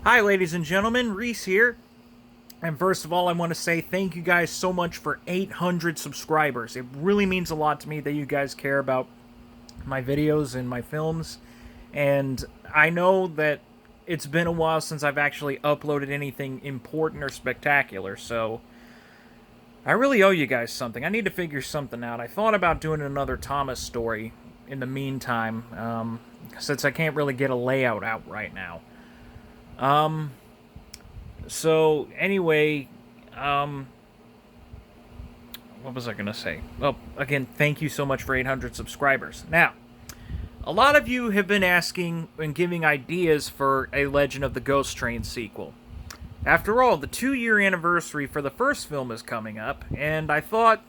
Hi, ladies and gentlemen, Reese here. And first of all, I want to say thank you guys so much for 800 subscribers. It really means a lot to me that you guys care about my videos and my films. And I know that it's been a while since I've actually uploaded anything important or spectacular, so I really owe you guys something. I need to figure something out. I thought about doing another Thomas story in the meantime, since I can't really get a layout out right now. So anyway, what was I gonna say? Well, again, thank you so much for 800 subscribers. Now, a lot of you have been asking and giving ideas for a Legend of the Ghost Train sequel. After all, the 2-year anniversary for the first film is coming up, and I thought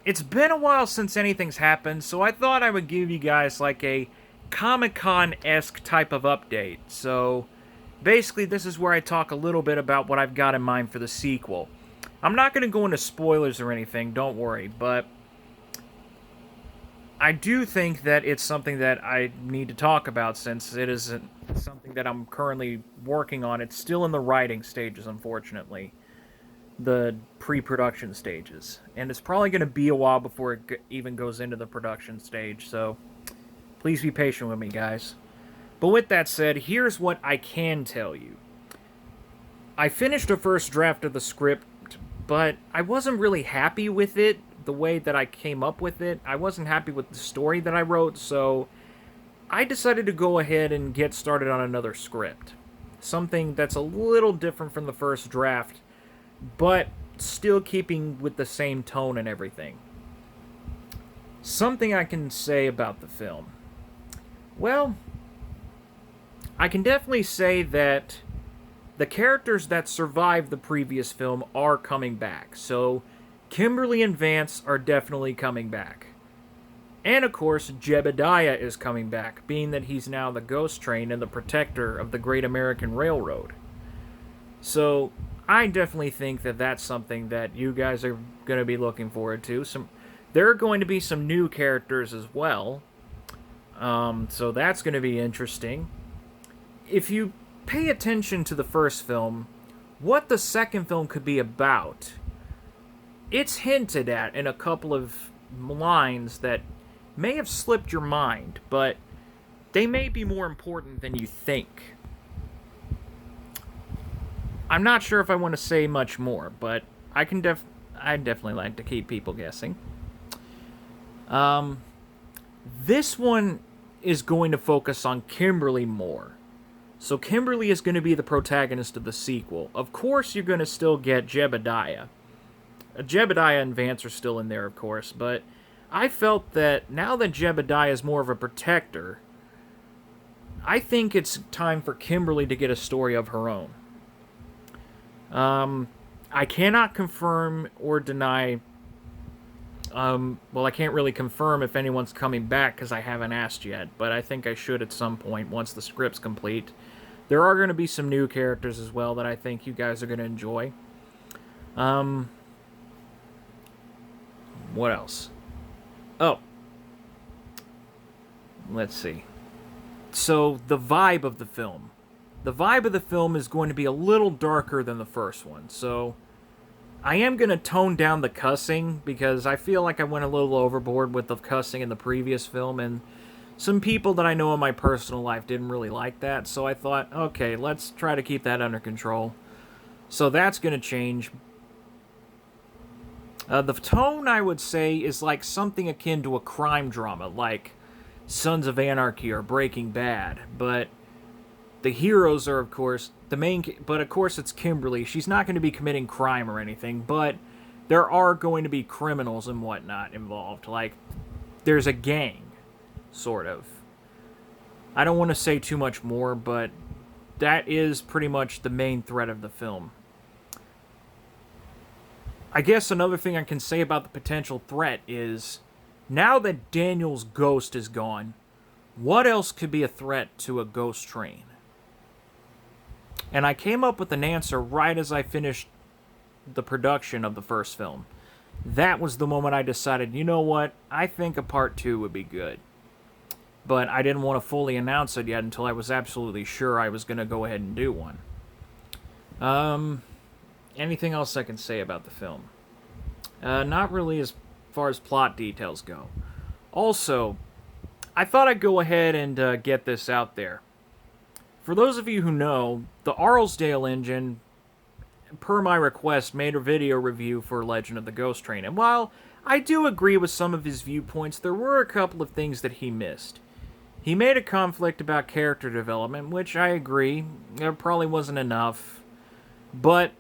it's been a while since anything's happened, so I thought I would give you guys like a Comic-Con-esque type of update. So basically, this is where I talk a little bit about what I've got in mind for the sequel. I'm not going to go into spoilers or anything, don't worry, but I do think that it's something that I need to talk about since it isn't something that I'm currently working on. It's still in the writing stages, unfortunately. The pre-production stages. And it's probably going to be a while before it even goes into the production stage, so please be patient with me, guys. But with that said, here's what I can tell you. I finished a first draft of the script, but I wasn't really happy with it, the way that I came up with it. I wasn't happy with the story that I wrote, so I decided to go ahead and get started on another script. Something that's a little different from the first draft, but still keeping with the same tone and everything. Something I can say about the film. Well, I can definitely say that the characters that survived the previous film are coming back. So, Kimberly and Vance are definitely coming back. And of course, Jebediah is coming back, being that he's now the ghost train and the protector of the Great American Railroad. So, I definitely think that that's something that you guys are going to be looking forward to. There are going to be some new characters as well. So that's going to be interesting. If you pay attention to the first film, what the second film could be about, it's hinted at in a couple of lines that may have slipped your mind, but they may be more important than you think. I'm not sure if I want to say much more, but I definitely like to keep people guessing. This one is going to focus on Kimberly more. So Kimberly is going to be the protagonist of the sequel. Of course, you're going to still get Jebediah. Jebediah and Vance are still in there, of course, but I felt that now that Jebediah is more of a protector, I think it's time for Kimberly to get a story of her own. I cannot confirm or deny. Well, I can't really confirm if anyone's coming back because I haven't asked yet, but I think I should at some point once the script's complete. There are going to be some new characters as well that I think you guys are going to enjoy. What else? Oh. Let's see. So, the vibe of the film. The vibe of the film is going to be a little darker than the first one, so I am going to tone down the cussing because I feel like I went a little overboard with the cussing in the previous film, and some people that I know in my personal life didn't really like that, so I thought, okay, let's try to keep that under control. So that's going to change. The tone, I would say, is like something akin to a crime drama, like Sons of Anarchy or Breaking Bad, but the heroes are, of course, but of course it's Kimberly. She's not going to be committing crime or anything, but there are going to be criminals and whatnot involved. Like, there's a gang, sort of. I don't want to say too much more, but that is pretty much the main thread of the film. I guess another thing I can say about the potential threat is, now that Daniel's ghost is gone, what else could be a threat to a ghost train? And I came up with an answer right as I finished the production of the first film. That was the moment I decided, you know what, I think a part 2 would be good. but I didn't want to fully announce it yet until I was absolutely sure I was going to go ahead and do one. Anything else I can say about the film? Not really as far as plot details go. Also, I thought I'd go ahead and get this out there. For those of you who know, the Arlesdale engine, per my request, made a video review for Legend of the Ghost Train. And while I do agree with some of his viewpoints, there were a couple of things that he missed. He made a conflict about character development, which I agree, there probably wasn't enough. But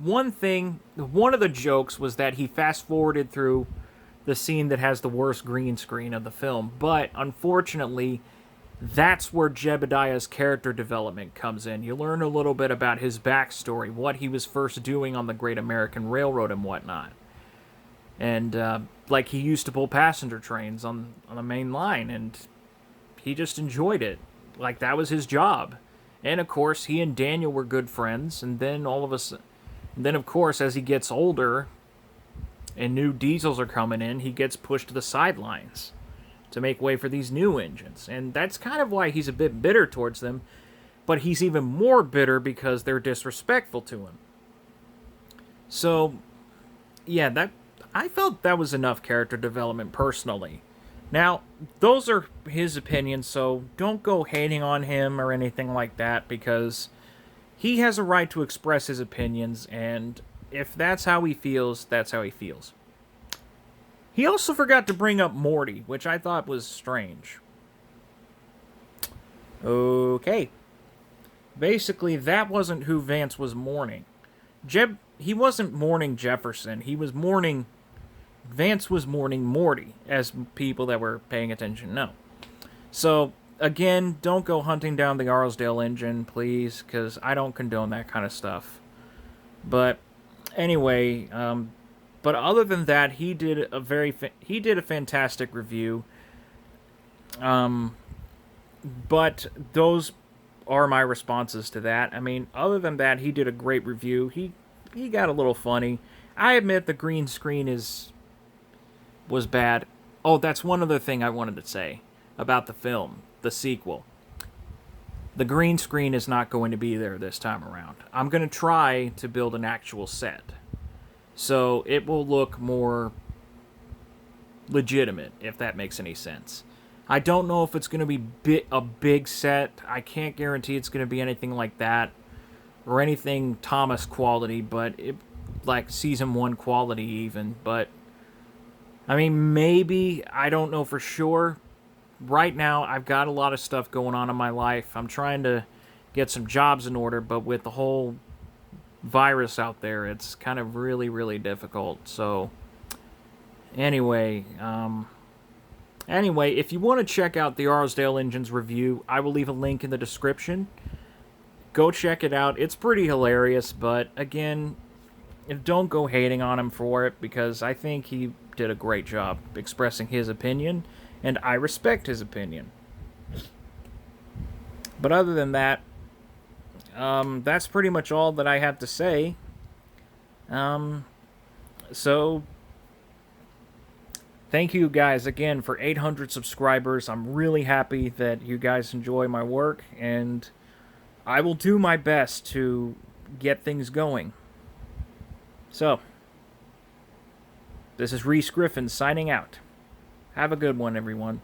one of the jokes was that he fast-forwarded through the scene that has the worst green screen of the film. But, unfortunately, that's where Jebediah's character development comes in. You learn a little bit about his backstory, what he was first doing on the Great American Railroad and whatnot. And, like, he used to pull passenger trains on the main line, and he just enjoyed it. Like, that was his job. And, of course, he and Daniel were good friends, and then of course, as he gets older and new diesels are coming in, he gets pushed to the sidelines to make way for these new engines. And that's kind of why he's a bit bitter towards them, but he's even more bitter because they're disrespectful to him. So, yeah, I felt that was enough character development personally. Now, those are his opinions, so don't go hating on him or anything like that, because he has a right to express his opinions, and if that's how he feels, that's how he feels. He also forgot to bring up Morty, which I thought was strange. Okay. Basically, that wasn't who Vance was mourning. He wasn't mourning Jefferson. Vance was mourning Morty, as people that were paying attention know. So, again, don't go hunting down the Arlesdale engine, please, because I don't condone that kind of stuff. But anyway, but other than that, he did a fantastic review. But those are my responses to that. I mean, other than that, he did a great review. He got a little funny. I admit the green screen was bad. Oh, that's one other thing I wanted to say about the film, the sequel. The green screen is not going to be there this time around. I'm going to try to build an actual set, so it will look more legitimate, if that makes any sense. I don't know if it's going to be a big set. I can't guarantee it's going to be anything like that, or anything Thomas quality, but like season 1 quality even. But I mean, maybe, I don't know for sure. Right now, I've got a lot of stuff going on in my life. I'm trying to get some jobs in order, but with the whole virus out there, it's kind of really, really difficult. So, anyway, if you want to check out the Arlesdale Engines review, I will leave a link in the description. Go check it out. It's pretty hilarious, but again, don't go hating on him for it, because I think he did a great job expressing his opinion, and I respect his opinion. But other than that, that's pretty much all that I have to say. So, thank you guys again for 800 subscribers. I'm really happy that you guys enjoy my work, and I will do my best to get things going. So, this is Reese Griffin signing out. Have a good one, everyone.